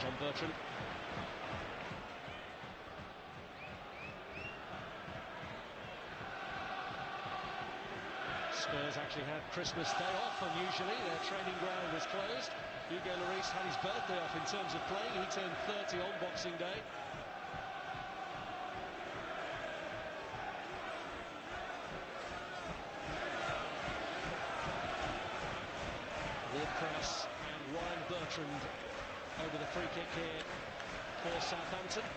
John Bertrand. Spurs actually had Christmas Day off, unusually. Their training ground was closed. Hugo Lloris had his birthday off in terms of playing. He turned 30 on Boxing Day. Ward-Prowse and Ryan Bertrand over the free kick here for Southampton.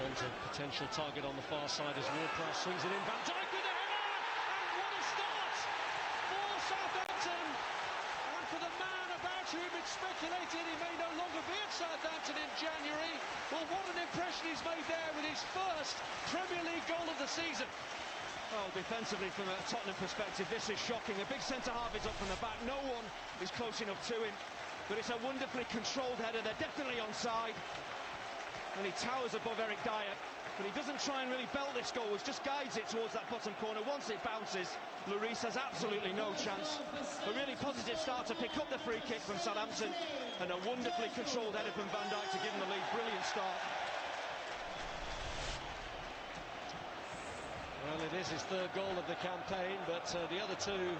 Onto potential target on the far side as Ward-Prowse swings it in. Van Dijk with a header! And what a start for Southampton! And for the man about whom it's speculated he may no longer be at Southampton in January. Well, what an impression he's made there with his first Premier League goal of the season. Well, defensively from a Tottenham perspective, this is shocking. A big centre-half is up from the back. No one is close enough to him. But it's a wonderfully controlled header. They're definitely onside. And he towers above Eric Dijk, but he doesn't try and really belt this goal, which just guides it towards that bottom corner. Once it bounces, Lloris has absolutely no chance. A really positive start to pick up the free kick from Southampton, and a wonderfully controlled header from Van Dijk to give him the lead. Brilliant start. Well, it is his third goal of the campaign, but the other two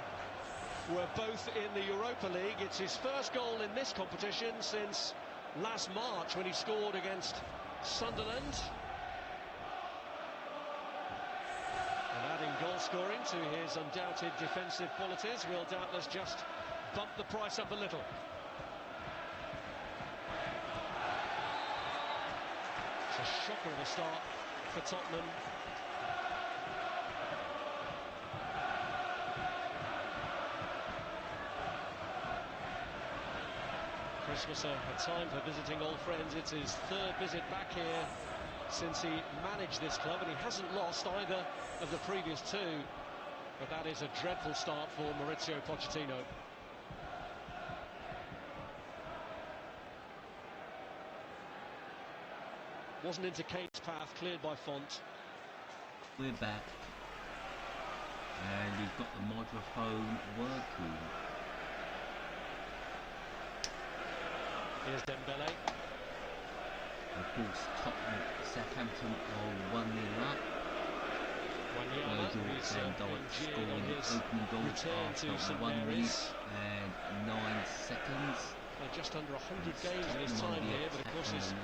were both in the Europa League. It's his first goal in this competition since last March when he scored against Sunderland. And adding goal scoring to his undoubted defensive qualities will doubtless just bump the price up a little. It's a shocker of a start for Tottenham. Christmas, a time for visiting old friends. It's his third visit back here since he managed this club, and he hasn't lost either of the previous two. But that is a dreadful start for Mauricio Pochettino. Wasn't into Kane's path, cleared by Font. We're back, and we've got the microphone working. Here's Dembele. Of course, Southampton are 1-0 up. Virgil van Dijk scoring the opening goal after 1 minute and 9 seconds. Just under 100 games in his time here, but of course his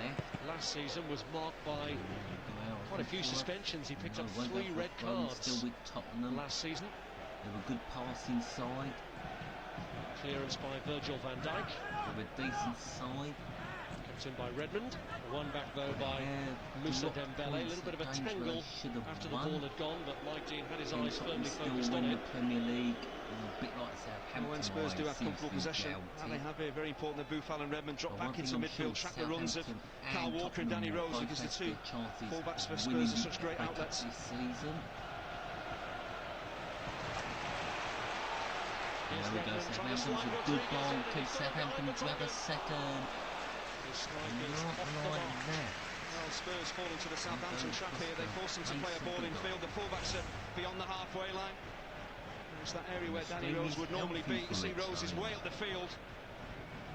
last season was marked by quite a few suspensions. He picked up 3 red cards still with Tottenham last season. They were good pass inside. Clearance by Virgil van Dijk. They were a decent side. Kept in by Redmond. Won back though by Moussa Dembele. A little bit of a tangle after the ball had gone, but Mike Dean had his eyes firmly focused on it. The Premier League, a bit like Southampton. When Spurs do have comfortable possession, and they have here, very important that Boufal and Redmond drop back into midfield, track the runs of Kyle Walker and Danny Rose, because the two fullbacks for Spurs are such great outlets. This season. There we go, Southampton's a good ball. Can Southampton grab a second? Not like that. Well, Spurs fall into the Southampton trap here. They force them to play a ball in field. The fullbacks are beyond the halfway line. It's that area where Danny Rose would normally be. You see Rose is way up the field.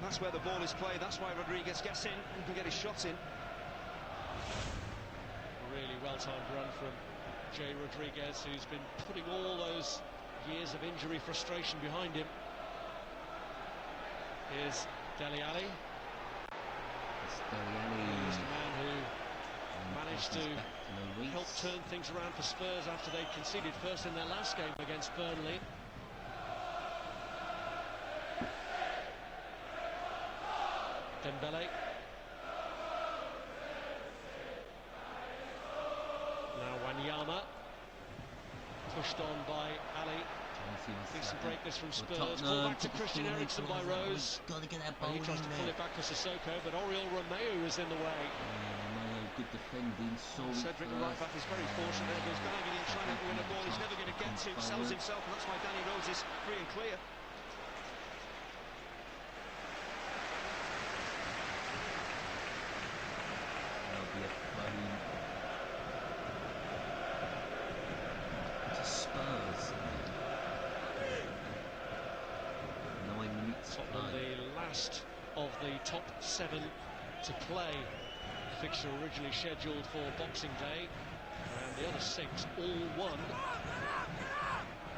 That's where the ball is played. That's why Rodriguez gets in and can get his shot in. A really well-timed run from Jay Rodriguez, who's been putting all those years of injury frustration behind him. Here's Dele Alli. He's the man who managed to help turn things around for Spurs after they conceded first in their last game against Burnley. Dembele. Now Wanyama. Pushed on by Ali. Decent break this from Spurs. Ball back to Christian Eriksen by Rose. Got to get that ball He tries to pull it back for Sissoko, but Oriol Romeu is in the way. Romeu, good defending. Cedric, the right back, is very fortunate there. Goes diving in, trying to win a ball he's never going to get to. Sells himself, and that's why Danny Rose is free and clear. There'll be a throw to Spurs. last of the top 7 to play. The fixture originally scheduled for Boxing Day, and the other 6 all won,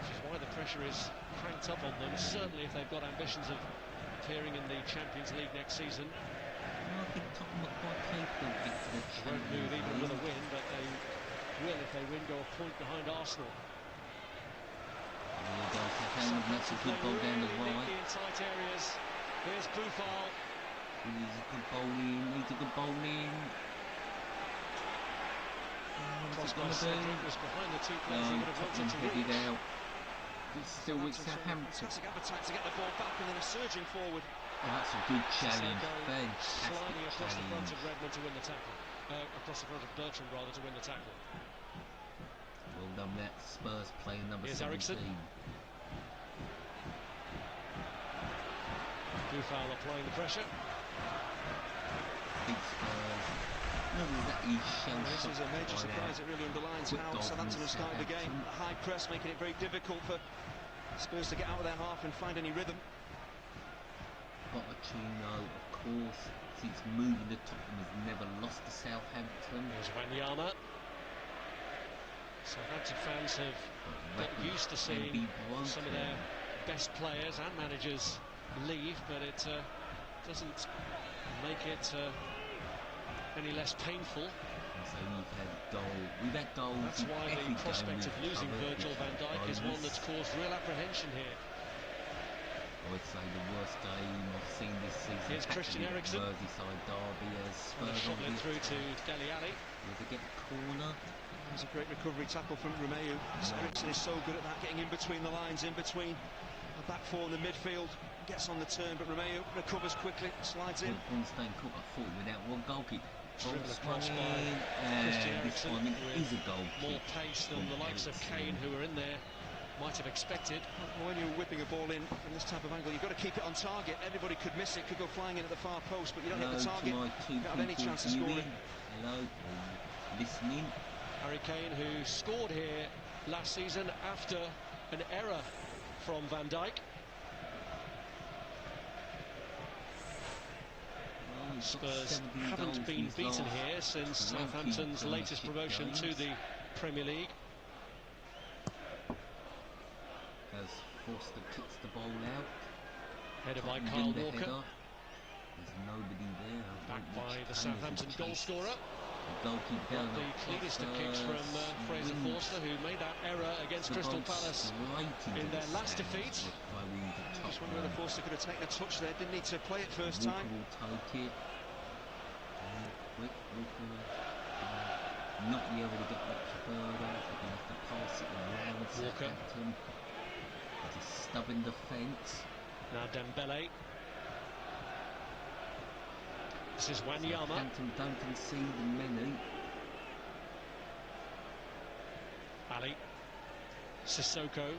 which is why the pressure is cranked up on them, certainly if they've got ambitions of appearing in the Champions League next season. I think Tottenham are quite capable of getting to the They won't move even with a win, but they will, if they win, go a point behind Arsenal. There you go, Southampton, that's a good ball down the right. In tight areas. Here's Boufal. Needs a good ball in, needs a good ball in. Cross by Cedric was behind the 2 players he would have wanted to headed reach. out. It's still with Southampton. Fantastic appetite to get the ball back and then a surging forward. Oh, that's a good challenge. Fantastic Sliding across the front challenge. of Redmond to win the tackle. Across the front of Bertrand, rather, to win the tackle. Well done, that Spurs player number Here's 17. Ericsson. Boufal applying the pressure. Big Spurs. Not exactly This is a major surprise. It really underlines how Southampton have started the game. A high press, making it very difficult for Spurs to get out of their half and find any rhythm. Pochettino, of course, since moving to Tottenham, has never lost to Southampton. Here's Wanyama. Southampton fans have got used to seeing some of their best players and managers leave, but it doesn't make it any less painful. So we've had goals. That's why the prospect of losing Virgil van Dijk is one that's caused real apprehension here. I would say the worst game I've seen this season. Here's Christian Eriksen. Merseyside derby as Spurs Shot it through to Dele Alli. To get the corner. There's a great recovery tackle from Romeu. Eriksen is so good at that, getting in between the lines, in between the back four and the midfield. Gets on the turn, but Romeu recovers quickly, slides in. Hornstein caught a foot without one goal kick. Driven across by and Christian this Eriksen one is a with goal more kick. pace than the likes of Kane, who were in there, might have expected. When you're whipping a ball in from this type of angle, you've got to keep it on target. Everybody could miss it, could go flying in at the far post, but you don't hit the target. You don't have any chance of scoring. Hello, listening. Harry Kane, who scored here last season after an error from Van Dijk. Spurs haven't been beaten here since Southampton's latest promotion to the Premier League. As Forster kicks the ball out. Headed by Kyle Walker. There's nobody there. Backed by the Southampton goal scorer. The cleanest of kicks from Fraser Forster, who made that error against Crystal Palace in their last defeat. Just wonder whether Forster could have taken a touch there. Didn't need to play it first time. Take it. Quick, not be able to get much further. They're going to have to pass it around Southampton. It's a stubborn defence. Now Dembele. This is Wanyama. Southampton don't concede many. Ali. Sissoko.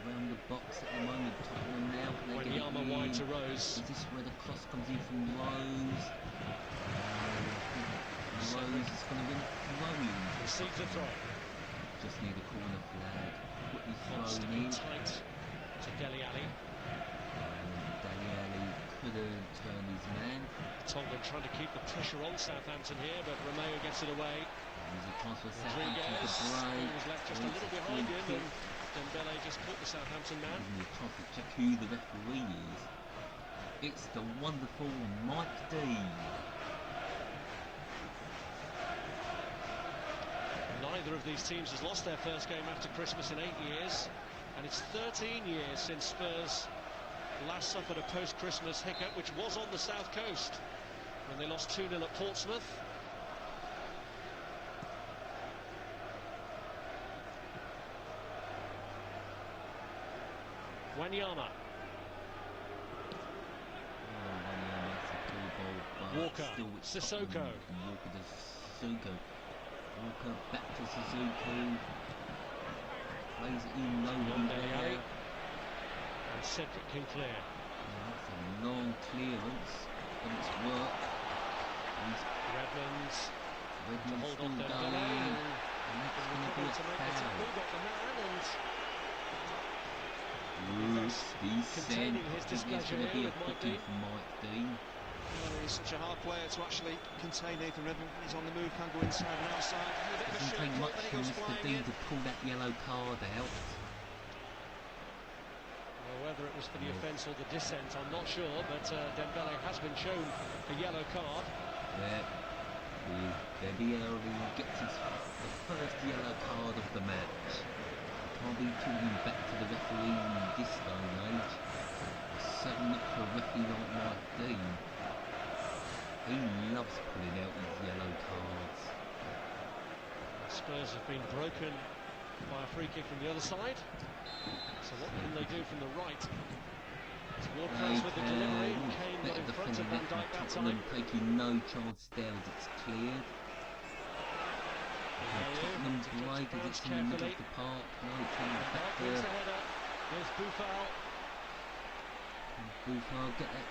Around the box at the moment. Tottenham now. Wanyama wide to Rose. Is this where the cross comes in from Rose? Rose is going to win throwing. Receives the throw. Just need a corner flag. Quickly thrown in. Tight to Dele Alli. Dele Alli couldn't turn his man. Tottenham trying to keep the pressure on Southampton here, but Romeu gets it away. There's a chance for Southampton Rodriguez, to break. who was left just a little behind him, and Dembele just caught the Southampton man. Isn't it trying to check who the referee is? It's the wonderful Mike Dean. Neither of these teams has lost their first game after Christmas in 8 years, and it's 13 years since Spurs last suffered a post-Christmas hiccup, which was on the south coast when they lost 2-0 at Portsmouth. Wanyama. Walker. Sissoko. Walker to Sissoko. Walker back to Sissoko. Plays it in low there. And Cedric can clear. That's a long clearance, but it's worked. Redmond's Redmond's hold still on going. And that's going to be a foul. Got the man and containing his displeasure going to be here a with Mike quickie Dean. for Mike Dean. Well, he's such a hard player to actually contain Nathan Redmond. He's on the move, can go inside and outside. A bit of a Doesn't take short much then he for goes Mr. flying Dean in. to pull that yellow card out. Well, whether it was for the offence or the dissent, I'm not sure, but Dembele has been shown a yellow card. Yeah, very early gets the first yellow card of the match. Can't be talking back to the referee in this day and age. Certainly not for a referee like Mike Dean. He loves pulling out his yellow cards. Spurs have been broken by a free kick from the other side. So what can they do from the right? It's Ward-Prowse with the delivery. Kane got in front of Van Dijk that time. Taking no chance there as it's cleared. Tottenham's right as it's in the middle of the park. No, coming back there. There's Boufal. Boufal get that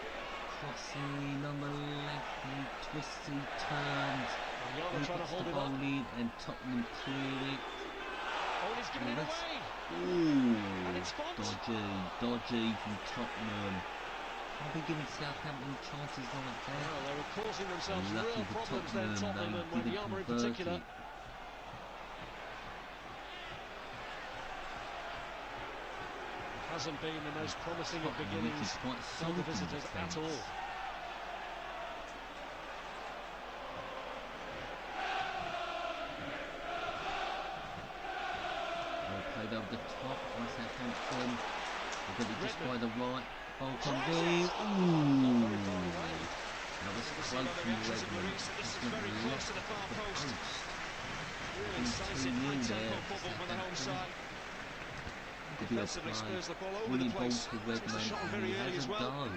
crossing on the left, he twists, he turns. Yama trying to hold it up. And Tottenham clear it. Oh, he's giving it away. Ooh, And it's Font. dodgy from Tottenham. I've been giving Southampton chances like that. Well, they were causing themselves Lucky real for problems then, Tottenham, and they Wanyama in didn't particular. convert it. Hasn't been the most promising of Tottenham, which beginnings is quite for solid the in visitors at defence. all. Played over the top by Southampton. They're going to be just by the right. Ball comes in. Ooh. That was close from Redmond. This is very close to the far post. Really incisive, high tempo football from the home side. Defensively, Spurs the ball over the place. Takes the shot on very early as well.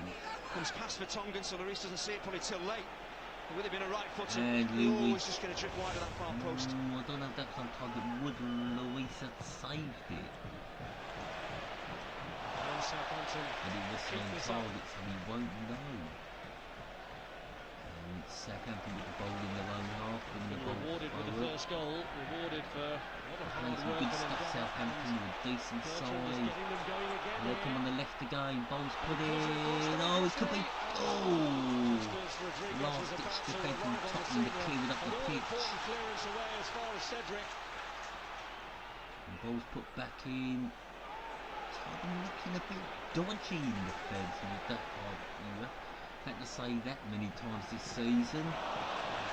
Comes past for Tongan, so Lloris doesn't see it probably till late. But with it being a right footer, he always just going to drift wide of that far post. I don't know if that's on target. Would Lloris have saved it? And Southampton And he was keep on this up. target, so he won't know. And Southampton with the ball in their own half. Rewarded with the first goal, rewarded for a lot of hard Some work good on stuff, them. Southampton with a decent Bertrand is side. getting them going again They'll come on here. the left again. Ball's put in. Oh, it could be. Oh! Last ditch defence from Tottenham that cleared up the pitch. Important clearance away as far as Cedric. And ball's put back in. Tottenham looking a bit dodgy in defence. And with that, you had to say that many times this season.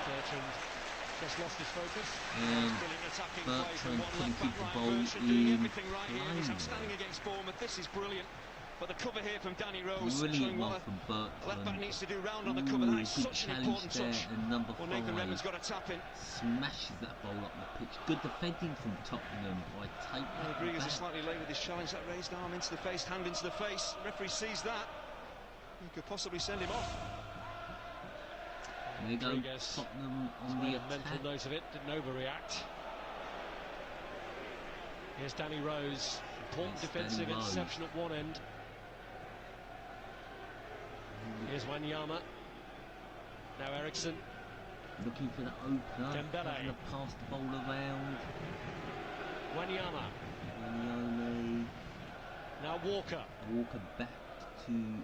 Bertrand just lost his focus. And Brilliant attacking play Bertrand from one couldn't left keep back, the Ryan ball Bertrand doing in everything right here. He's play. outstanding against Bournemouth. This is brilliant. But the cover here from Danny Rose, Brilliant showing one what from a left back Bertrand. needs to do round on the cover. That is Good such an challenge important there, touch. and number Well, Nathan 5 Redmond's got a tap in. smashes that ball up the pitch. Good defending from Tottenham by taking it Rodriguez is back. slightly late with his challenge. That raised arm into the face, hand into the face. The referee sees that. He could possibly send him off. There you go, Rodriguez Tottenham on made the a mental attack. note of it, didn't overreact. Here's Danny Rose, important Yes, defensive Danny Rose. interception at one end. Here's Wanyama. Now Ericsson. Looking for the opener. Dembele. Having to pass the ball around. Wanyama. Wanyama. Now Walker. Walker back to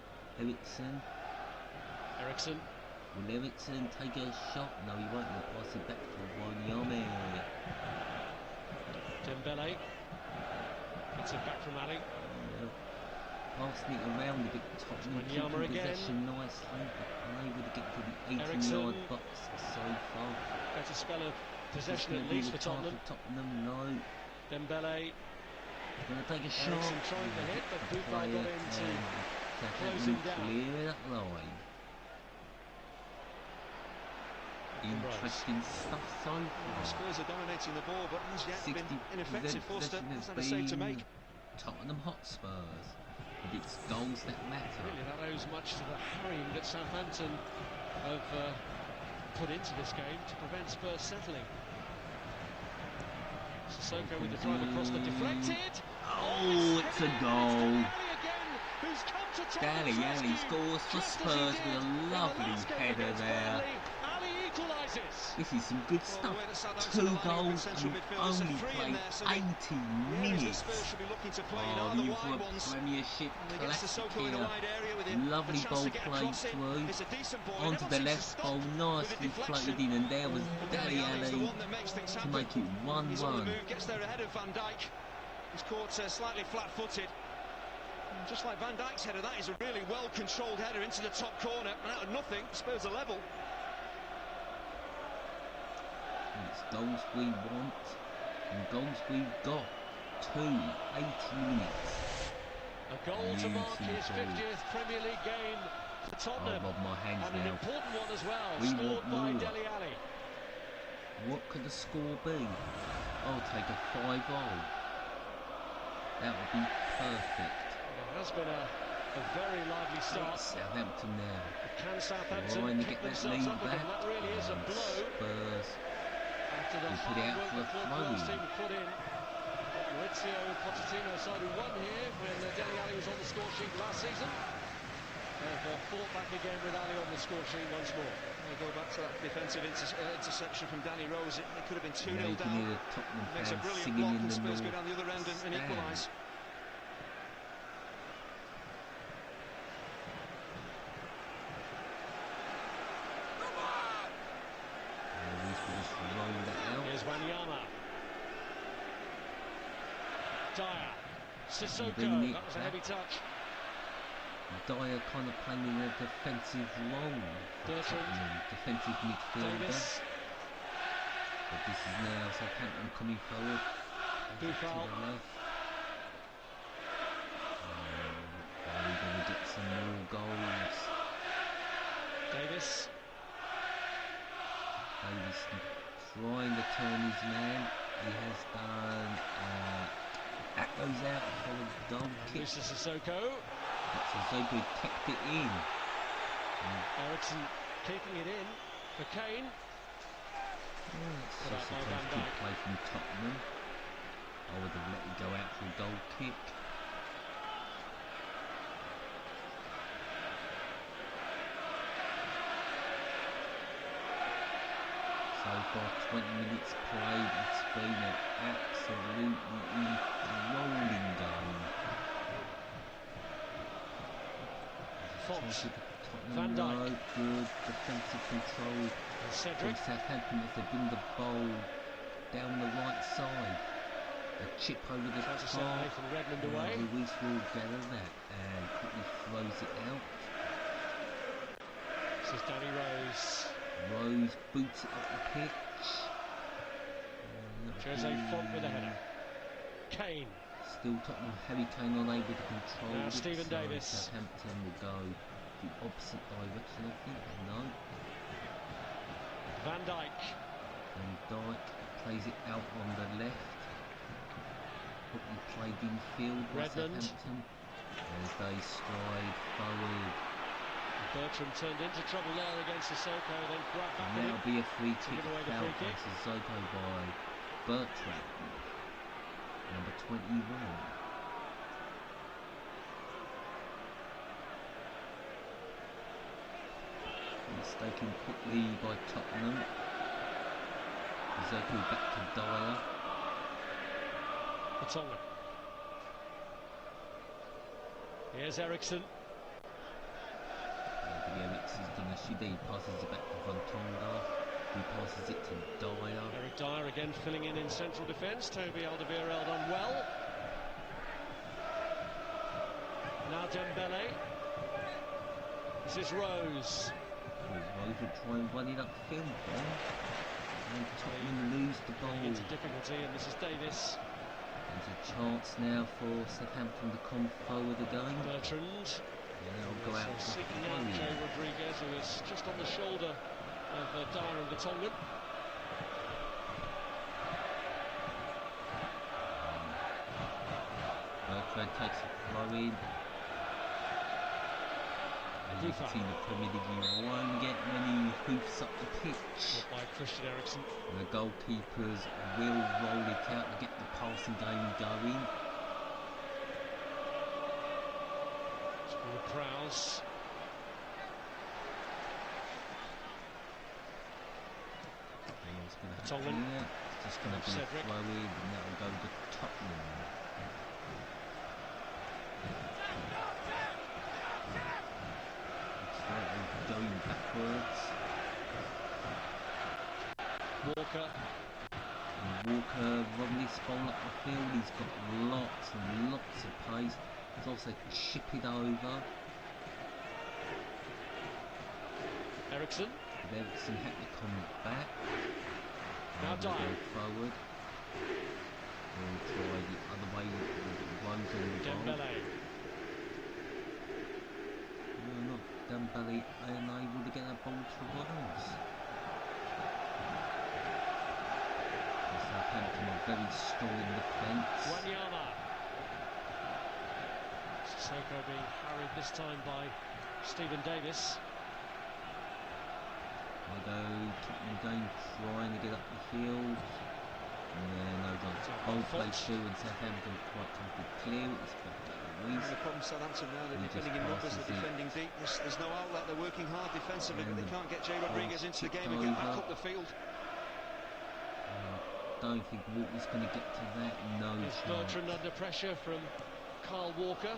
Ericsson. Ericsson. Will Ericsson take a shot? No, he won't. He'll pass it back to Wanyama. Dembele. Gets it back from Ali. Passing it around a bit. Tottenham Wanyama keeping again. possession nicely, but unable to get to the 18-yard Ericsson. box so far. Better spell of Is this possession gonna at be least the for chance Tottenham. Tottenham? No. Dembele. Going to take a shot. Ericsson trying to hit, but Boufal got in to close Southampton him down. clear that line. Interesting stuff so far. Spurs are dominating the ball, but as yet been ineffective. Forster has had a save to make. Tottenham Hotspurs. But it's goals that matter. Really, that owes much to the harrying that Southampton have put into this game to prevent Spurs settling. Sissoko with the drive across the deflected. Oh, it's a goal. Daly Daly scores for Spurs with a lovely header there. equalises. This is some good stuff. 2 goals and you've only played 80 minutes. Oh, you've got Premiership classic here. Lovely ball played through. Onto the left, ball nicely floated in, and there was Dele Alli to make it 1-1. Gets there ahead of Van Dijk. He's caught slightly flat-footed. Just like Van Dijk's header, that is a really well-controlled header into the top corner, and out of nothing, Spurs are level. It's goals we want and goals we've got. 80 minutes. A goal to mark his 50th Premier League game for Tottenham. I'll rub my hands and now. An important one as well, We scored want by more. Dele Alli. What could the score be? I'll take a 5-0. That would be perfect. It has been a very lively start. Southampton now. Can Southampton trying to pick get that themselves lead up back. again? That really is a blow. Spurs. After the They put it hard out work for a the fourth throw-in. team put in. Maurizio Pochettino side who won here when Dele Alli was on the score sheet last season. They've fought back again with Ali on the score sheet once more. We'll go back to that defensive interception from Danny Rose. It could have been 2-0 You can down. hear the Tottenham Makes a fans brilliant singing block, in and the Spurs go north down the other end and stand. equalise. Here's Wanyama. Dyer. Sissoko. Bringing it That was a back. heavy touch. Dyer kind of playing in a defensive role for Bertrand. Tottenham, defensive midfielder. Davis. But this is now Southampton coming forward. To Buffal. the left. Are we going to get some more goals? Davis. Davis trying to turn his man. He has done. That goes out for a goal kick. Mr. Sissoko. Sissoko kept it in. Ericsson keeping it in for Kane. Sissoko's good play from Tottenham. I would have let it go out for a goal kick. So far, 20 minutes played. It's been an absolutely rolling game. Fox. Van Van Dijk. Good defensive control And from Cedric. Southampton as they bring the ball down the right side. A chip over the Tries to send top. Nathan Redmond away. Luis will gather that and quickly throws it out. This is Danny Rose. Rose boots it up the pitch. Jose Font with a header. Kane. Still Tottenham, Harry Kane unable to control Now it. Stephen so Davis. Southampton will go the opposite direction, I think. No. Van Dijk. And Dijk plays it out on the left. Quickly played in field by Redmond. Southampton. As they stride forward. Bertrand turned into trouble there against Sissoko, then grabbed back And in. that'll be a free kick give away the out free by kick. Sissoko by Bertrand. Number 21. Mistaken quickly by Tottenham. Sissoko back to Dyer. Onomah. Here's Ericsson. Ericsson's done a shitty. He passes it back to Vontonga. He passes it to Dyer. Eric Dyer again filling in central defence. Toby Alderweireld done well. Now Dembele. This is Rose. Rose will try and run it upfield then. And Tottenham lose the ball. Into difficulty, and this is Davis. There's a chance now for Southampton to come forward again. Bertrand. And they'll go out for Seeking out three. Joe Rodriguez, who is just on the shoulder of Dyer and Vertonghen. Bertrand takes a throw in. As you can see in the Premier League, you won't get many hoofs up the pitch. By Christian Eriksen. And the goalkeepers will roll it out to get the passing game going. Prowse. What's going to happen Tongan. here? It's just going to be Cedric. a throw in, and that'll go to Tottenham. Looks like they're going backwards. Walker. And Walker running this ball up the field. He's got lots and lots of pace. He's also chip it over. Ericsson. But Ericsson had to come back. Now Dijk. Dijk. Forward. We'll try the other way. Runs on the ball. Dembele. No, not Dembele unable to get that ball to runs. Southampton are very strong in the defence. Onomah. Sissoko being harried this time by Stephen Davis. Although Tottenham game trying to get up the field. No chance. Ball play through and Southampton quite comfortably clear. It's And the problem Southampton now, they're defending in numbers, they're defending deep. There's no outlet, they're working hard defensively, but they can't get Jay Rodriguez into the game and get back up the field. Don't think Walker's going to get to that. No Is chance. Bertrand under pressure from Kyle Walker?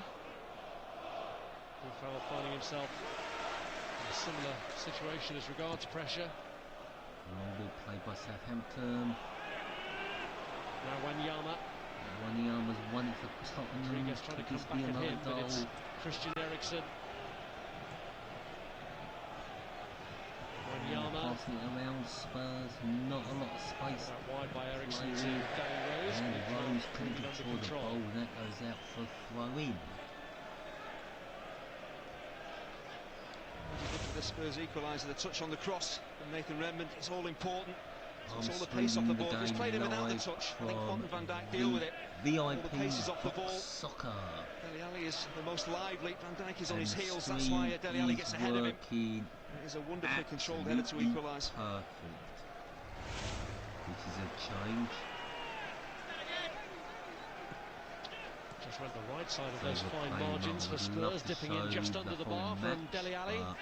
Who found finding himself in a similar situation as regards pressure. Long ball played by Southampton. Now Onomah. Wanyama's won it for Tottenham. Rodriguez trying to Could come this back be at him, another but it's goal? Christian Eriksen. Onomah. Passing it around Spurs, not a lot of space. Out wide by Eriksen to Playing. Danny Rose. And but he Rose can't couldn't keep it control under the control. ball, and that goes out for a throw in. Look at the Spurs equaliser, the touch on the cross from Nathan Redmond, it's all important. I'm It's all the pace off the streaming ball. He's game played it without the live touch. I think from Fonten van Dijk deal with it. VIP All the pace is off the Box ball. Soccer. Dele Alli is the most lively. Van Dijk is on And his the heels. That's why stream Dele Alli is gets ahead of him. working It is a wonderfully controlled header to absolutely equalise. Perfect. Which is a change. Just read the right side of They those were fine playing margins on. for I'd love Spurs, to dipping in show just under the whole bar from match, Dele Alli. but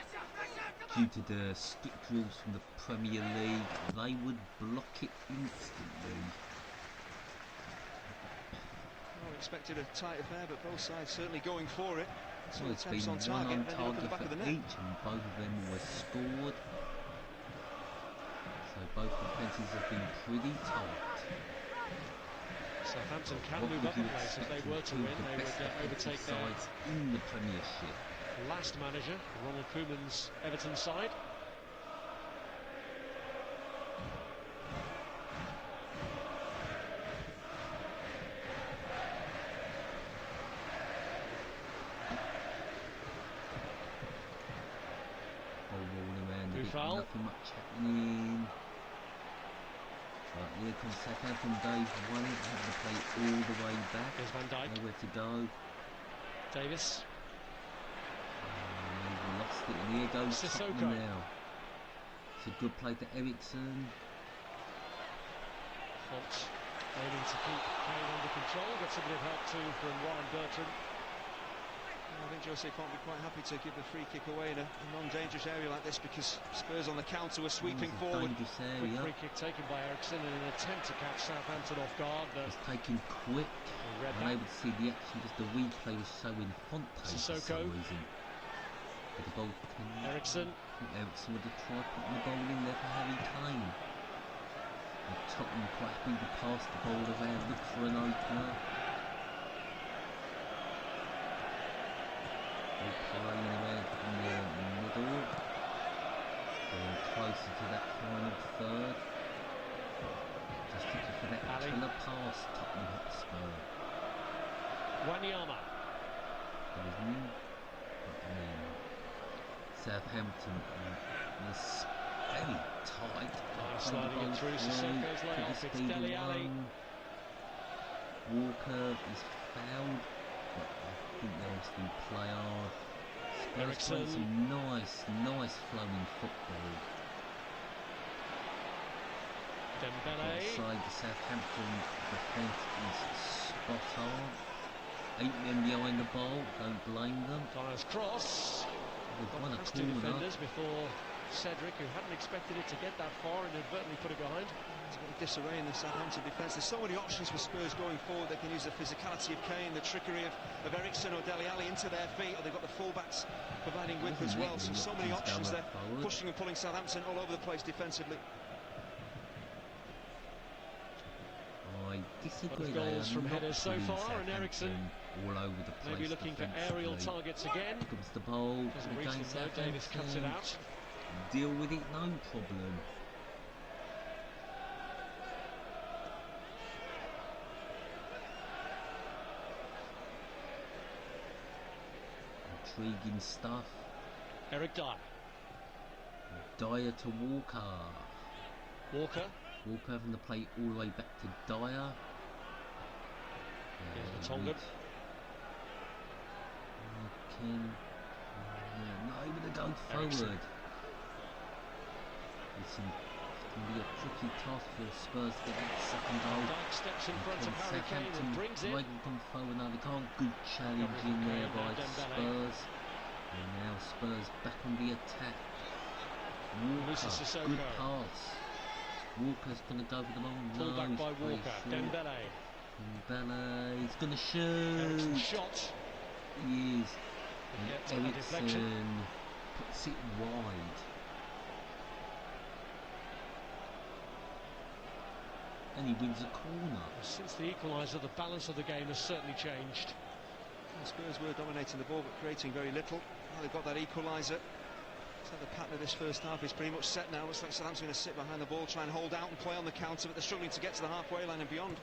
due to the strict rules from the Premier League, they would block it instantly. Well, we expected a tight affair, but both sides certainly going for it. So Well, it's been attempts one on target, on then off the target back of the for net. each, and both of them were scored. So both defences have been pretty tight. Southampton can What move would up you the place. If they expect were to from win, two of they the would best overtake defensive their sides in the Premiership? last manager, Ronald Koeman's Everton side. Ball rolling around a bit, Buffal. nothing much happening. But here comes Southampton. They've won it, having to play all the way back. Here's Van Dijk. Nowhere to go. Davis. They've lost it, and here goes Sissoko. Tottenham now. It's a good play to Ericsson. Font aiming to keep Kane under control. Got a bit of help too from Warren Bertrand. I think Jose can't be quite happy to give the free kick away in a non-dangerous area like this, because Spurs on the counter were sweeping It's a forward. dangerous Quick area. free kick taken by Ericsson in an attempt to catch Southampton off guard. But It's taken quick. read I'm that. able to see the action because the replay was showing Fonte for Sissoko. some reason. But the ball Ericsson. Ericsson would have tried putting the ball in there for Harry Kane. And Tottenham quite happy to pass the ball around, look for an opener. They're playing around in the middle. Getting closer to that final third. Just looking for that Ali. killer pass, Tottenham Hotspur. Onomah. Southampton was very tight. Sliding it through Sissoko's layoff. It's Dele Alli. Walker is fouled, but I think they'll still play hard. Spurs Ericsson. playing some nice flowing football. Dembele. Outside the Southampton defence is spot on. 8 men behind the ball, don't blame them. Dyer's cross. They've Got won a past two corner. defenders before Cedric, who hadn't expected it to get that far, and inadvertently put it behind. There's a bit of disarray in the Southampton defence. There's so many options for Spurs going forward. They can use the physicality of Kane, the trickery of Eriksen or Dele Alli into their feet, or they've got the fullbacks providing width as well. So many options there, pushing and pulling Southampton all over the place defensively. I disagree. Goals from headers so far, and Eriksen all over the place. maybe looking for aerial targets again. Here comes the ball. Doesn't reach them though. Davis cuts it out. Deal with it, no problem. Intriguing stuff. Eric Dyer. Dyer to Walker. Walker. Walker having to play all the way back to Dyer. Here's the Tongan. No, with a go forward. It's going to be a tricky task for Spurs to get that second goal. Dijk steps in front of Harry Kane and brings it. Right come forward now. They can't. Good challenge in there by Spurs. And now Spurs back on the attack. Walker, good pass. Walker's going to go for the long nose. Pulled back by Walker. Dembele. Dembele. He's going to shoot. Eriksen shot. He is. And Eriksen puts it wide. And he wins a corner. Since the equaliser, the balance of the game has certainly changed. Spurs were dominating the ball but creating very little. Now they've got that equaliser. So the pattern of this first half is pretty much set now. Looks like Southampton going to sit behind the ball, try and hold out and play on the counter, but they're struggling to get to the halfway line and beyond.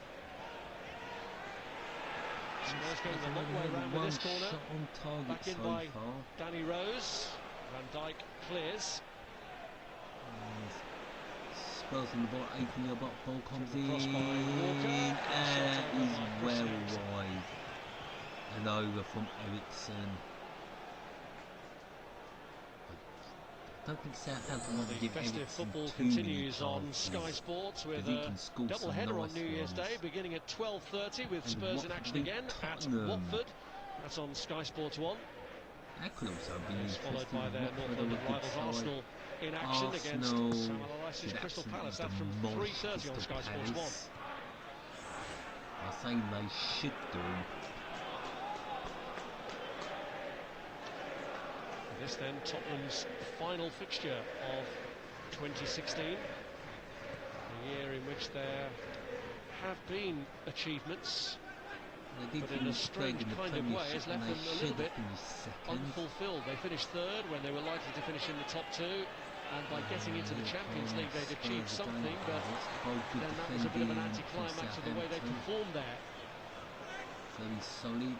Spurs going the long way around with this corner. Shot on target back in so by far. Danny Rose. Van Dijk clears. Spurs in the ball, 18-yard box, ball comes in, Cross by Walker. and he's well wide. And over from Eriksen. I don't think Southampton want to give festive Eriksen football too many continues on chances, Sky Sports with he a can score double some header on nice New Year's ones. Day, beginning at 12:30 with And Spurs in Watford action beat again at Tottenham. Watford. That's on Sky Sports 1. That could also be It's followed interesting. by their North Watford London are a good rivals side. Arsenal in action against Arsenal Sam Allardyce's should Crystal Palace. That's absolutely from demolish 3:30 on Crystal Sky Sports 1. Palace. I'm saying they should do. This then Tottenham's final fixture of 2016, a year in which there have been achievements, but in a strange kind of way has left them a little bit unfulfilled. They finished third when they were likely to finish in the top two, and by getting into the Champions League they'd achieved something, but then that was a bit of an anticlimax of the way they performed there. Very solid.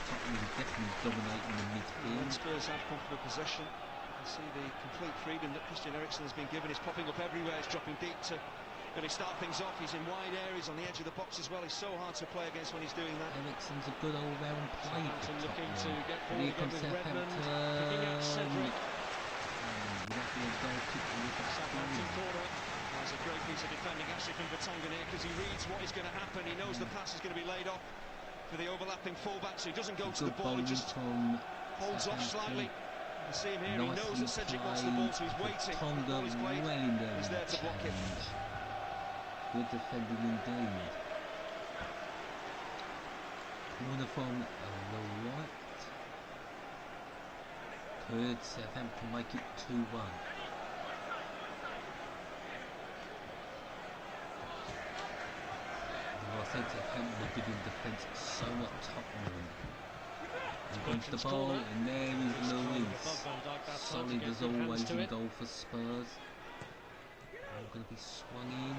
Tottenham definitely dominating the midfield. Spurs have comfortable possession. You see the complete freedom that Christian Eriksen has been given. He's popping up everywhere. He's dropping deep to really start things off. He's in wide areas on the edge of the box as well. He's so hard to play against when he's doing that. Eriksen's a good all-round player for Southampton looking to Tottenham. get And forward here again comes with Redmond, Southampton. picking out Cedric. Would that be a goal kick or would that Southampton be? corner. That's a great piece of defending actually from Vertonghen here, because he reads what is going to happen. He knows the pass is going to be laid off for the overlapping fullback, so he doesn't go to the ball. He just holds off slightly. You see him here. He knows that Cedric wants the ball, so he's waiting. The ball is played. He's there to block it. Good defending indeed. Corner from the right. Could Southampton make it 2-1? I think Southampton are giving defence so much Tottenham. He wins the ball, and there is Luis. Solid as always in goal for Spurs. Ball going to be swung in.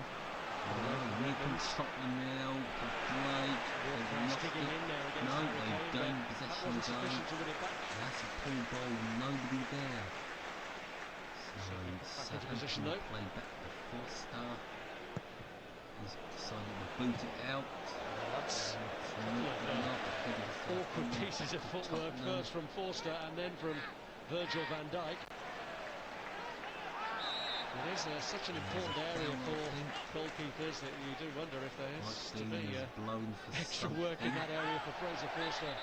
Here comes Tottenham now. To Blake. They've lost it. No, they've gained possession again. That's a pull ball, nobody there. So Southampton play back to Foster. He's decided to boot it out. That's awkward pieces of footwork, first from Forster and then from Virgil van Dijk. It is such an important area for goalkeepers that you do wonder if there is to be extra work in that area for Fraser Forster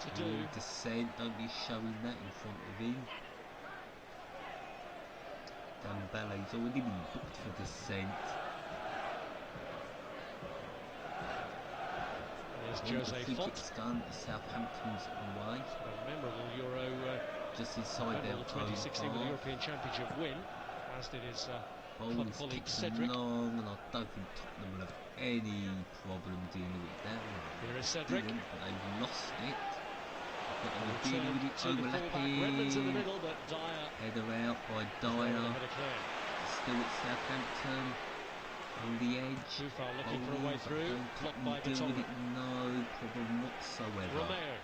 to do. Descent, don't be showing that in front of him. Dembele's already been booked for descent. There's Jose Font. It's done. Southampton's away. A memorable Euro, just inside their 2016 with the European Championship win, as did his club colleague Cedric. Long, and I don't think Tottenham will have any problem dealing with that one. Here is Cedric. But they've lost it. But they were Return dealing with it, to the fullback. Redmond's in the middle, but Dyer. Header out by Dyer. Still at Southampton. On the edge. Buffal looking for a way through. Blocked by Tottenham. No problem whatsoever. Romeo.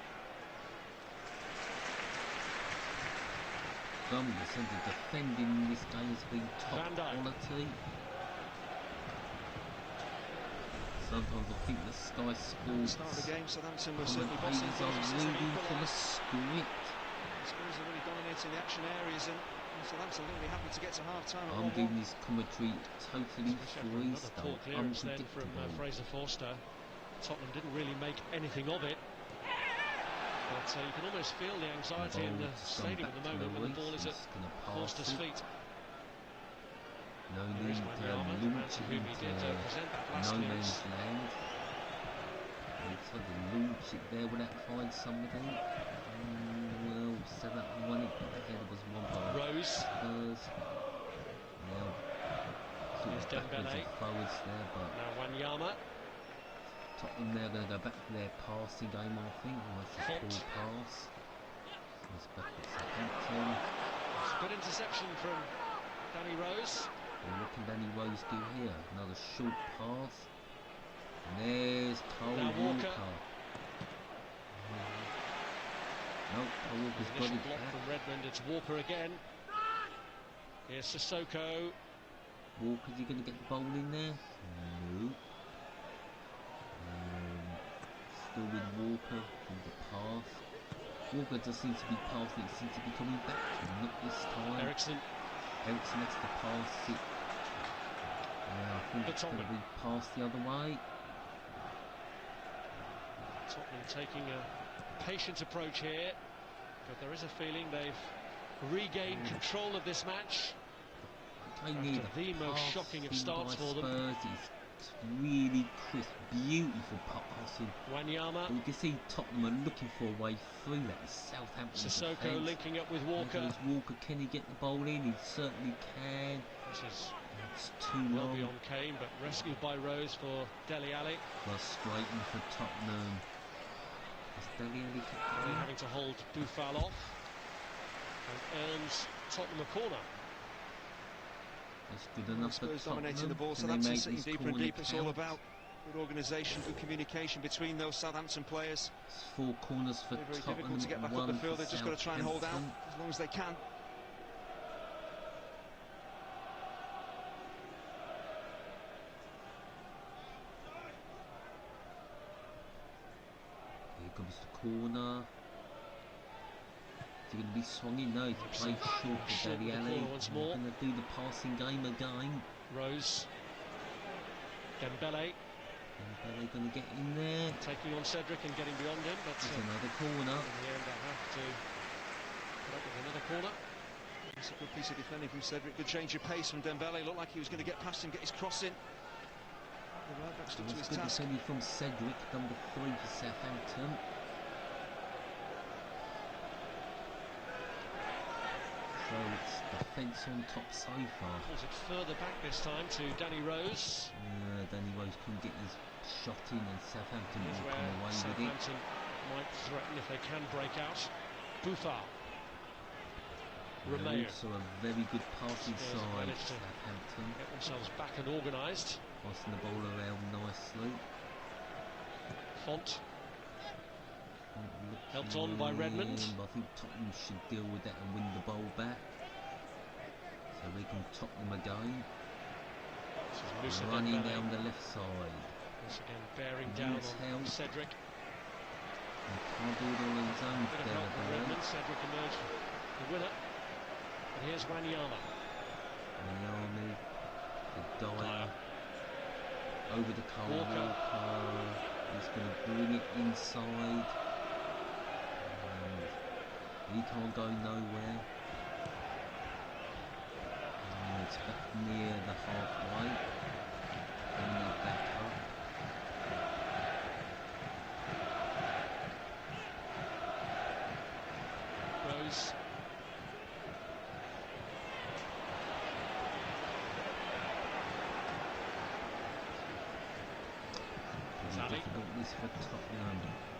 The centre defending in this game has been top quality. Sometimes I think the Sky Sports start of the game, Southampton were certainly bossing are reading from a script. Spurs are really dominating the action areas, and Southampton are going to be happy to get to half-time. I'm doing this commentary totally freestyle, unpredictable. From Fraser Forster. Tottenham didn't really make anything of it. But you can almost feel the anxiety in the stadium at the moment when the ball is at Forster's feet. No need to launch it into no man's land. They tried to launch it there without find somebody. Well, set up and won it, but the header was won by Rose. Spurs. Now, here's Dembele. Forwards there, but now Wanyama. Tottenham now going to go back to their passing game, I think. Almost a full pass. It's back to Southampton. It's a good interception from Danny Rose. And what can Danny Rose do here? Another short pass. And there's Cole Walker. No, Cole Walker's got it block back. from Redmond. It's Walker again. Here's Sissoko. Walker's he going to get the ball in there? No. Still with Walker from the pass. Walker just seems to be passing, it seems to be coming back to him, not this time. Ericsson has to pass it. I think it's going to be passed the other way. Tottenham taking a patient approach here, but there is a feeling they've regained control of this match. They need the most shocking of starts for them. It's really crisp, beautiful passing. Wanyama. You can see Tottenham are looking for a way through that. Southampton Sissoko linking up with Walker. Walker, can he get the ball in? He certainly can. It's too well long. beyond Kane, but rescued by Rose for Dele Alli. Frustrating for Tottenham. Is Dele Alli having to hold Buffal off and earns Tottenham a corner. That's good enough. Spurs dominating the ball, Southampton sitting deeper and deeper. It's all about good organisation, good communication between those Southampton players. It's 4 corners for very Tottenham. Difficult to get back up the field. They've just got to try and hold out as long as they can. Here comes the corner. Is he going to be swung in? No, he's played short for Dele Alli. Once more. Going to do the passing game again. Rose. Dembele. Dembele going to get in there. Taking on Cedric and getting beyond him. But there's another corner. In the end, I have to put up with another corner. It's a good piece of defending from Cedric. Good change of pace from Dembele. Looked like he was going to get past him, get his cross in. The right back stuck to his task. Good defending from Cedric, number 3 for Southampton. So it's defence on top so far. Pulls it further back this time to Danny Rose. Danny Rose couldn't get his shot in, and Southampton will come away with it. Southampton might threaten if they can break out. Buffal. Romeo. Also a very good passing side, Southampton. Get themselves back and organised. Passing the ball around nicely. Font. Helped on by Redmond. I think Tottenham should deal with that and win the ball back. So we can Tottenham again. Running down the left side. Once again bearing down on Cedric. He can't do it all on his own. Cedric emerged the winner. And here's Wanyama. Wanyama, the Dyer. Over the Cole Walker. He's going to bring it inside. He can't go nowhere. It's back near the halfway. Bring it back up. Rose. Difficult this for Tottenham.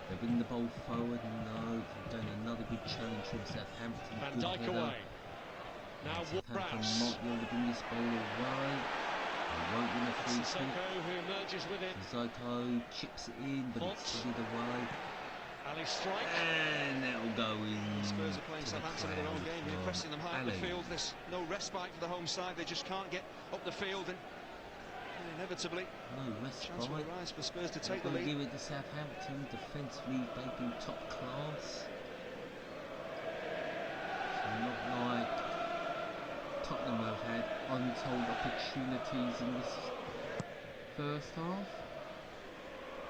They bring the ball forward. No, they've done another good challenge from Southampton. Van Dijk away. Now Southampton might be able to bring this ball away. They won't win a free kick. Sissoko who emerges with it. Sissoko chips it in, but it's headed away. Ali strike. And that'll go in. Spurs are playing Southampton in their own game. They're pressing them high up the field. There's no respite for the home side. They just can't get up the field, and inevitably, chance will arise for Spurs to take the lead. Give it to Southampton. Defensively, they've been top class. So not like Tottenham have had untold opportunities in this first half.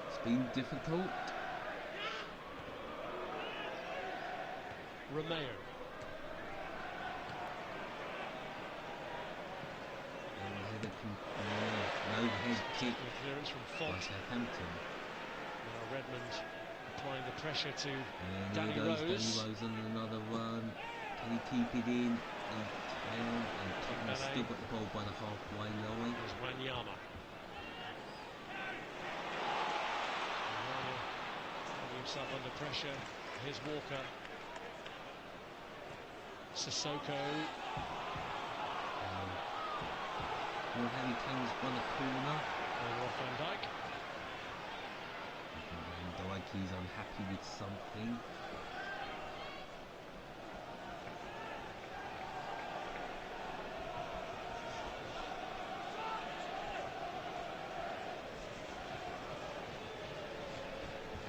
It's been difficult. Romeo. Overhead kick clearance from by Southampton. Now Redmond applying the pressure to Danny Rose. Danny Rose on another run. Can he keep it in? He can. And Tottenham still got the ball by the halfway line. There's Wanyama. Putting himself under pressure. Here's Walker. Sissoko. Harry Kane's won a corner. Over off Van Dijk. Van Dijk is unhappy with something.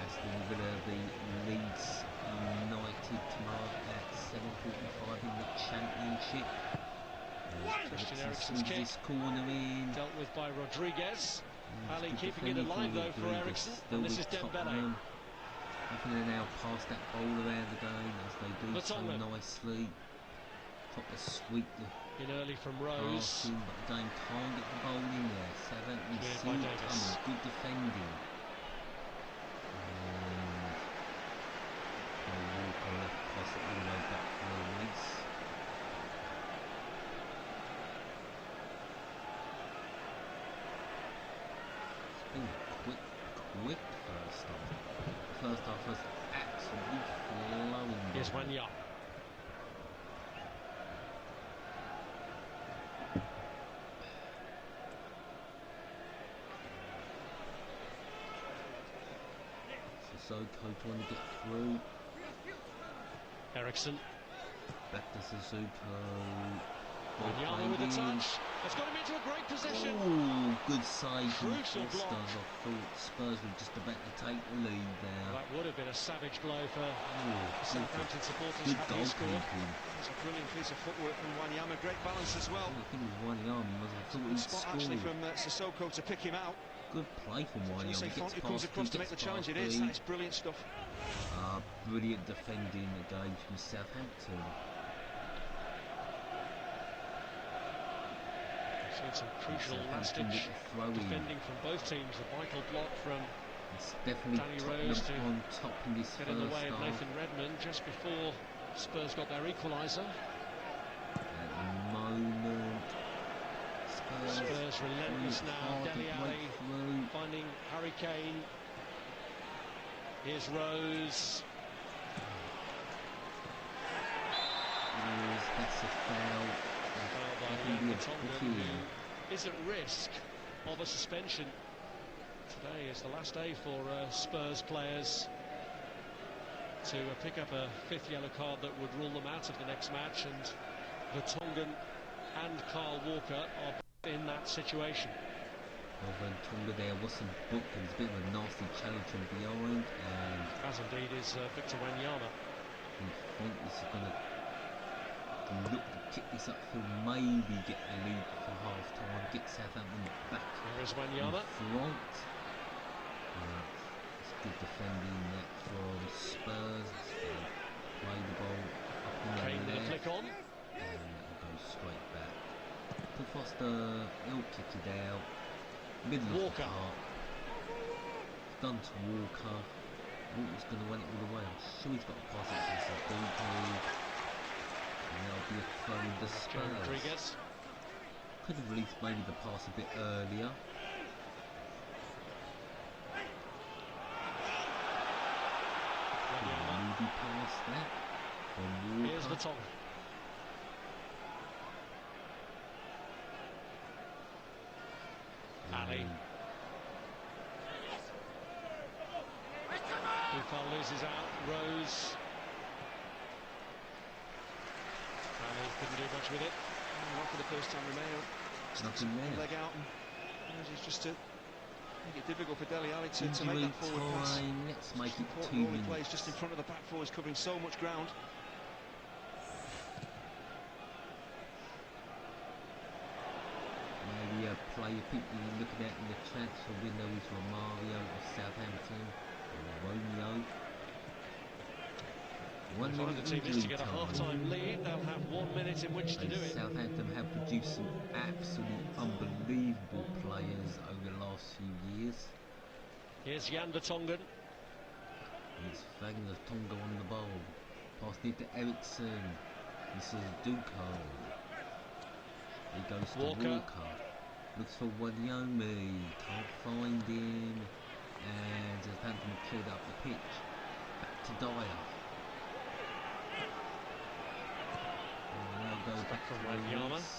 Aston Villa, the Leeds United tomorrow at 7:45 in the Championship. Christian Eriksen's kick. This corner in. Dealt with by Rodriguez. Ali keeping it alive though for Eriksen. And this is Dembele. Looking to now pass that ball around again as they do so nicely. Top the sweep in early from the Rose. passing, but again can't get the ball in there. Southampton see it coming. Good defending. Walker left pass it all the way back for the release. Quick first half. First half was absolutely flowing. Here's Wanyama. Sissoko trying to get through. Eriksen. Back to Sissoko. Wanyama with a touch. It's got him into a great position. Oh, good save. Crucial block. I thought Spurs were just about to take the lead there. That would have been a savage blow for Southampton supporters. Good goalkeeping. It's a brilliant piece of footwork from Wanyama. Great balance as well. I think it was Wanyama. I thought he'd spot scored. Actually from Sissoko to pick him out. Good play from Wanyama. He comes across to make the challenge. It is. That's brilliant stuff. Brilliant defending again from Southampton. Seen some crucial last-ditch defending from both teams. A vital block from Danny Rose to on top in this get in the way of Nathan Redmond just before Spurs got their equaliser. At the moment, Spurs relentless now. Dele Alli finding Harry Kane. Here's Rose. That's a foul. Nkoudou is at risk of a suspension. Today is the last day for Spurs players to pick up a fifth yellow card that would rule them out of the next match, and Vertonghen and Kyle Walker are in that situation. Well, Vertonghen there wasn't booked, and it's a bit of a nasty challenge from behind, and as indeed is Victor Wanyama. I think this is going to look to kick this upfield, maybe get the lead for half time, get Southampton back Here is Wanyama. in front. It's good defending that from Spurs. Play the ball flick on. And it'll go straight back to Foster. He'll kick it out. Middle of the Walker. park. Done to Walker. Walker's going to run it all the way. I'm sure he's got to pass it to Cedric. And that'll be a throw in the Spurs. Rodriguez. Could have released maybe the pass a bit earlier. Maybe pass that. From Walker. Here's the top. Ali. Buffon loses out. Rose. Ali couldn't do much with it. Not for the first time, Romeo. Nothing there. Leg out and manages just to make it difficult for Dele Alli to make Injury that forward pass. time. Let's make it 2 All he minutes. plays just in front of the back four is covering so much ground. Maybe a player people you're looking at in the transfer window is Romario of Southampton or Romeo. One minute the team is to get a half-time lead. They'll have 1 minute in which to do it. Southampton have produced some absolutely unbelievable players over the last few years. Here's Jan de Tongen. And it's Wagner Tonga on the ball. Passed it to Ericsson. This is Duco. He goes to Walker. Walker. Looks for Wanyomi. Can't find him. And Southampton have cleared up the pitch. Back to Dyer. And now go back from to Wanyama. Lewis.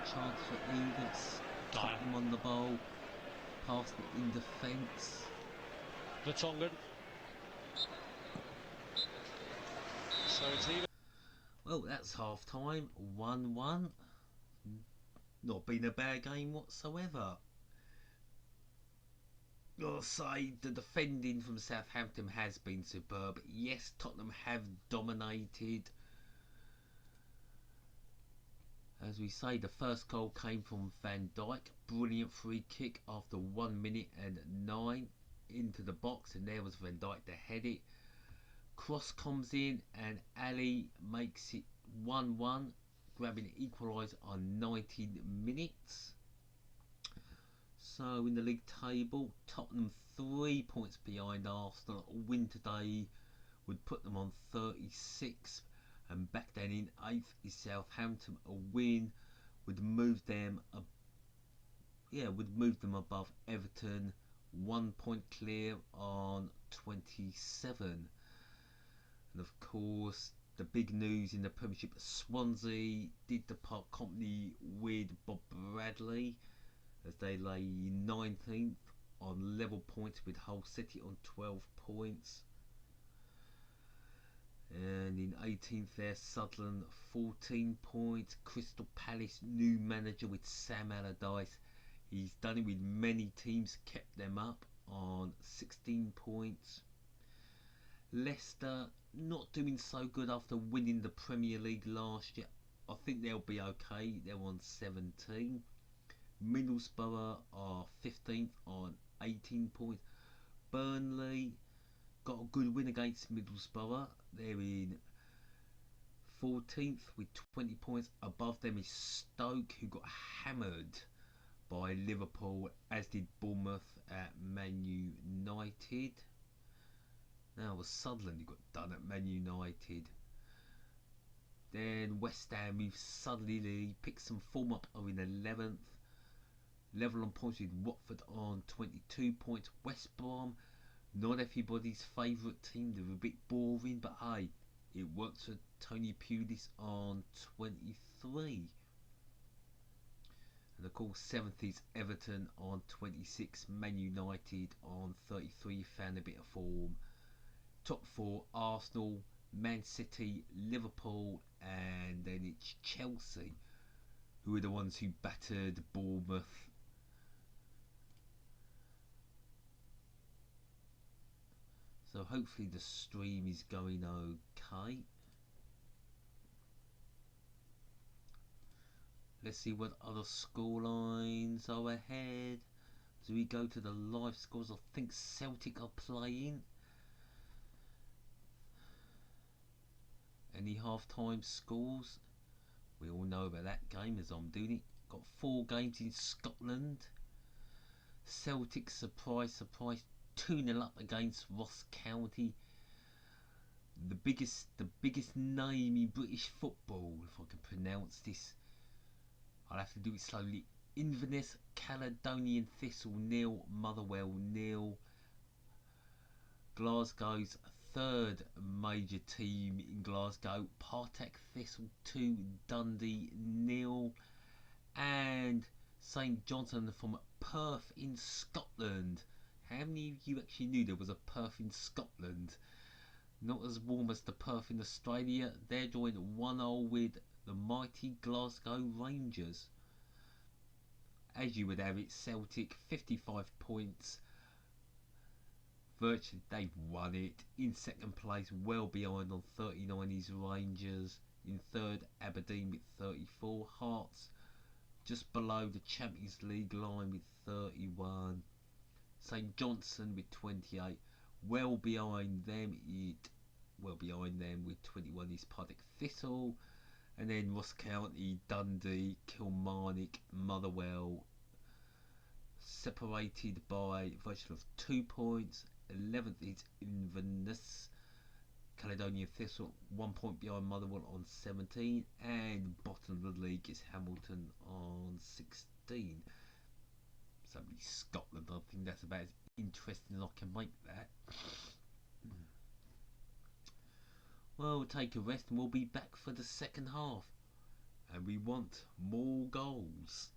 Chance for Evans, Tottenham on the ball, passed it in defence. De Tongen. So it's even. Well, that's half time, 1-1. Not been a bad game whatsoever. I'll say the defending from Southampton has been superb. Yes, Tottenham have dominated. As we say, the first goal came from Van Dijk. Brilliant free kick after 1 minute and 9 into the box, and there was Van Dijk to head it. Cross comes in and Ali makes it 1-1, grabbing an equaliser on 19 minutes. So in the league table, Tottenham 3 points behind Arsenal. A win today would put them on 36. And back then in 8th is Southampton. A win would move them above Everton. 1 point clear on 27. And of course, the big news in the Premiership: Swansea did depart company with Bob Bradley as they lay 19th on level points with Hull City on 12 points. And in 18th there, Sunderland 14 points. Crystal Palace, new manager with Sam Allardyce. He's done it with many teams, kept them up on 16 points. Leicester not doing so good after winning the Premier League last year. I think they'll be okay. They're on 17. Middlesbrough are 15th on 18 points. Burnley got a good win against Middlesbrough. They're in 14th with 20 points. Above them is Stoke, who got hammered by Liverpool, as did Bournemouth at Man United. Now it was Sunderland who got done at Man United. Then West Ham, who suddenly picked some form up, are in 11th. Level on points with Watford on 22 points. West Brom, not everybody's favourite team. They're a bit boring, but hey, it works for Tony Pulis on 23. And of course, 7th is Everton on 26. Man United on 33, found a bit of form. Top 4, Arsenal, Man City, Liverpool, and then it's Chelsea, who are the ones who battered Bournemouth. So hopefully the stream is going okay. Let's see what other scorelines are ahead. As we go to the live scores, I think Celtic are playing. Any half-time scores? We all know about that game as I'm doing it. Got 4 games in Scotland. Celtic, surprise, 2-0 up against Ross County. The biggest name in British football, if I can pronounce this. I'll have to do it slowly. Inverness Caledonian Thistle 0, Motherwell 0. Glasgow's third major team in Glasgow, Partick Thistle 2, Dundee 0. And St Johnstone from Perth in Scotland. How many of you actually knew there was a Perth in Scotland? Not as warm as the Perth in Australia. They're joined 1-0 with the mighty Glasgow Rangers. As you would have it, Celtic 55 points. Virtually they've won it. In second place, well behind on 39 is Rangers. In third, Aberdeen with 34. Hearts just below the Champions League line with 31. St Johnstone with 28. Well behind them with 21 is Partick Thistle. And then Ross County, Dundee, Kilmarnock, Motherwell, separated by a virtual of 2 points. 11th is Inverness, Caledonian Thistle 1 point behind Motherwell on 17, and bottom of the league is Hamilton on 16. Somebody Scotland, I think that's about as interesting as I can make that. Well, we'll take a rest and we'll be back for the second half, and we want more goals.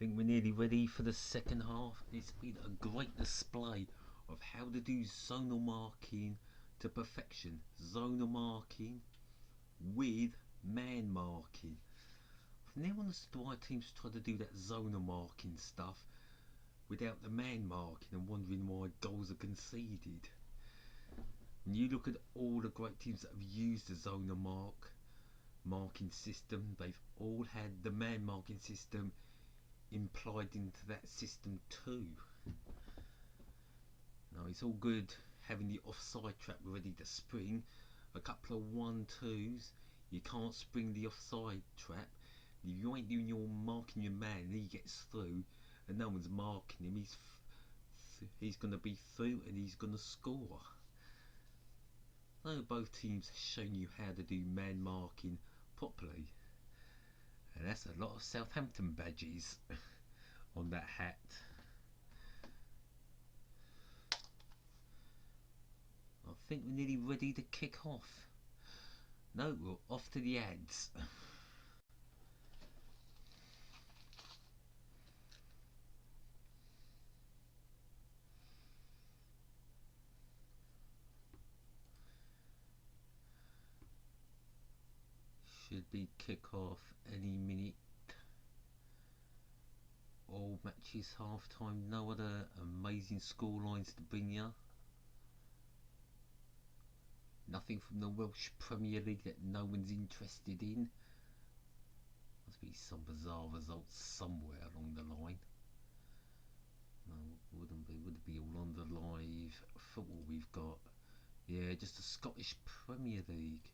think we're nearly ready for the second half. It's been a great display of how to do zonal marking to perfection. Zonal marking with man marking. I've never understood why teams try to do that zonal marking stuff without the man marking and wondering why goals are conceded. When you look at all the great teams that have used the zonal marking system, they've all had the man marking system implied into that system too. Now it's all good having the offside trap ready to spring. A couple of 1-2s, you can't spring the offside trap. If you ain't doing your marking your man and he gets through and no one's marking him, he's going to be through and he's going to score. So both teams have shown you how to do man marking properly. And that's a lot of Southampton badges on that hat. I think we're nearly ready to kick off. No, we're off to the ads. Should be kick off any minute. All matches half time, no other amazing score lines to bring you. Nothing from the Welsh Premier League that no one's interested in. Must be some bizarre results somewhere along the line. No, wouldn't be. Would it be all on the live football we've got? Yeah, just the Scottish Premier League.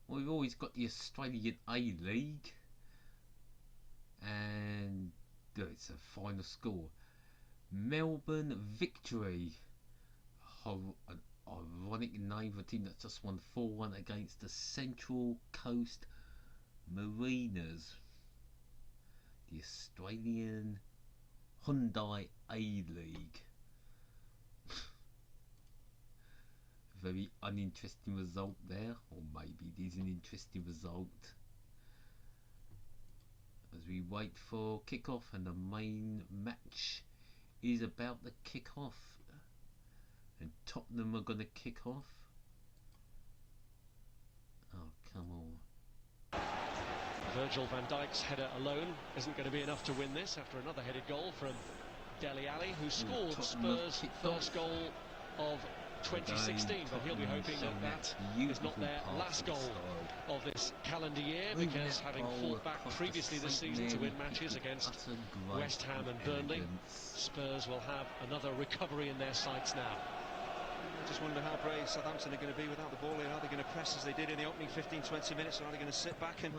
Well, we've always got the Australian A-League. And it's a final score. Melbourne victory. An ironic name for a team that's just won 4-1 against the Central Coast Mariners. The Australian Hyundai A-League. Very uninteresting result there, or maybe it is an interesting result. As we wait for kick-off, and the main match is about to kick off. And Tottenham are going to kick off. Oh, come on. Virgil van Dijk's header alone isn't going to be enough to win this after another headed goal from Dele Alli, who scored Spurs' first goal of 2016, but he'll be hoping that is not their last goal of this calendar year, because having fought back previously this season to win matches against West Ham and Burnley, Spurs will have another recovery in their sights now. I just wonder how brave Southampton are going to be without the ball here. Are they going to press as they did in the opening 15-20 minutes, or are they going to sit back and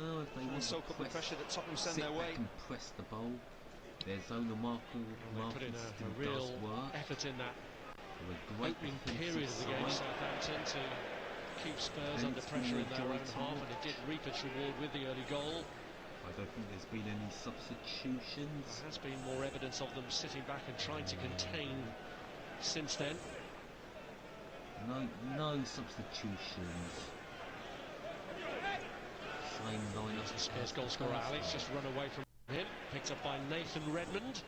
soak up the pressure that Tottenham send their way? And press the ball. There's Onomah. They put in a real effort in that opening period of the game, Southampton, to keep Spurs under pressure in their own half, and it did reap its reward with the early goal. I don't think there's been any substitutions. There has been more evidence of them sitting back and trying to contain since then. No substitutions. Same lineup. The Spurs goal scorer Ali's just run away from him, picked up by Nathan Redmond.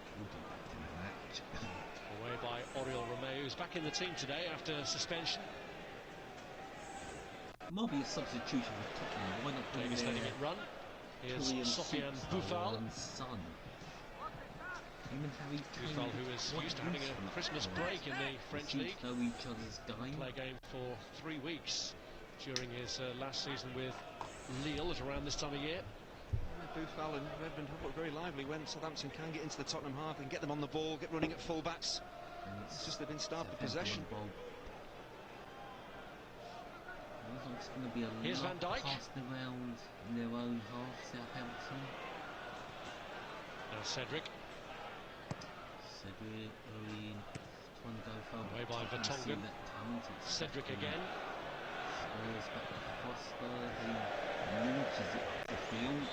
Away by Oriol Romeu, who's back in the team today after suspension. Might be a substitution for Tottenham. Why not Davis letting it run. Here's Sofiane Boufal. Boufal, who is used to having a Christmas break in the French League. Know each other's game. Play game for 3 weeks during his last season with Lille at around this time of year. Boufal and Redmond have looked very lively when Southampton can get into the Tottenham half and get them on the ball, get running at full-backs. It's just they've been starved for possession. It's going to be a Here's lot Van Dijk. passing around in their own half, Southampton. Now Cedric. Cedric, trying to go for away by Vertonghen. Cedric again. Spurs back to Foster, who launches it up the field.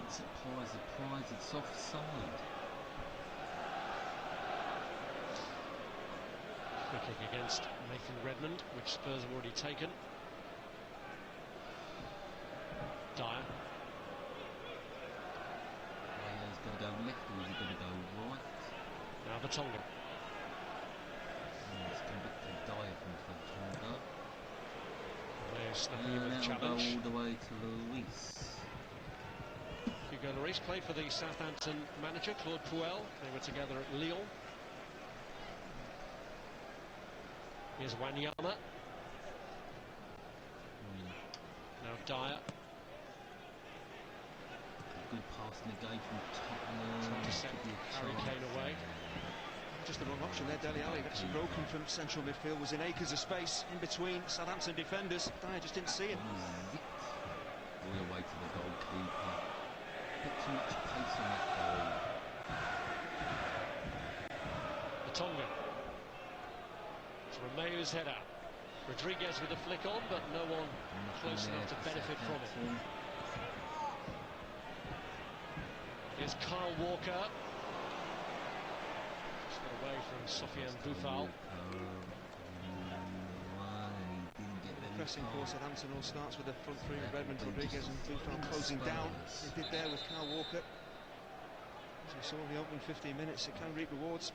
Surprise, it's offside. Free kick against Nathan Redmond, which Spurs have already taken. Dyer. Tonga. It's convicted Dijk from Tonga. They're snapping him with a All challenge. the way to Luis. Hugo Lloris played for the Southampton manager, Claude Puel. They were together at Lyon. Here's Wanyama. Now Dyer. Good passing again from Tottenham. Trying to send Harry Kane away. Just the wrong option there. Dele Alli actually broken from central midfield, was in acres of space in between Southampton defenders. Dyer just didn't see him. All the way to the goalkeeper. Bit too much pace on that ball. Tonga. It's Romeo's header. Rodriguez with a flick on, but no one close enough to benefit from it. Here's Kyle Walker. Just got away from Sofiane Boufal. Pressing for Southampton all starts with the front three of Redmond, Rodriguez and Boufal closing down. They did there with Kyle Walker. As we saw in the opening 15 minutes, it can reap rewards.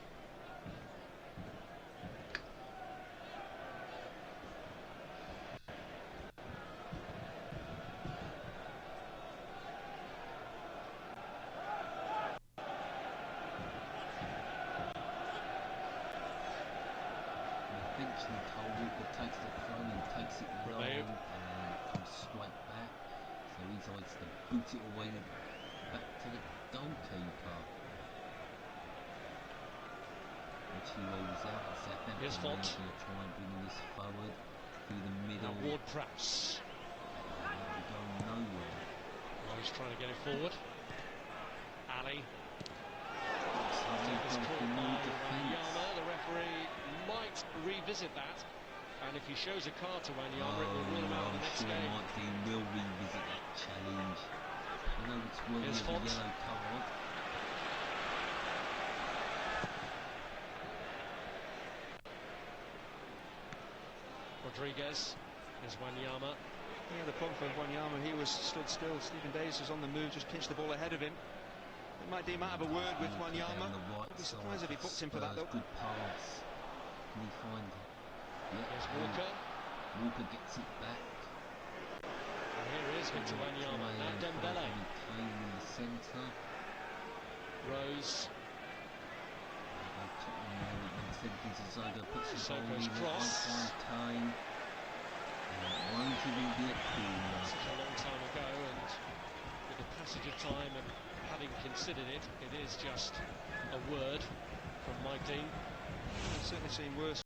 Eventually Kyle Walker takes the phone and takes it long and comes straight back. So he decides to boot it away back to the goalkeeper. Which he rolls out. Southampton Here's Font. going to try and bring this forward through the middle. Now Ward-Prowse. Going nowhere. Well, he's trying to get it forward. Ali. So It's they've called got by no defence. Wanyama. The referee might revisit that, and if he shows a card to Wanyama, it will rule him out I'm the next sure game. Mike Dean will revisit that challenge. I know it's worthy Here's of a Font. yellow card. Rodriguez. Here's Wanyama. Yeah, the problem for Wanyama, he was stood still. Stephen Davis was on the move, just pinched the ball ahead of him. Mike Dean might have a word with Wanyama. I'd be surprised if he booked him for that though. Good pass. Can he find it? Yeah. Here's Walker. Walker gets it back. And here is Victor Wanyama. Now Dembele. Kane in the centre. Rose. Sissoko's cross. Kane. Won't even be a corner. This is a long time ago, and with the passage of time and having considered it, it is just a word from Mike Dean. I've certainly seen worse.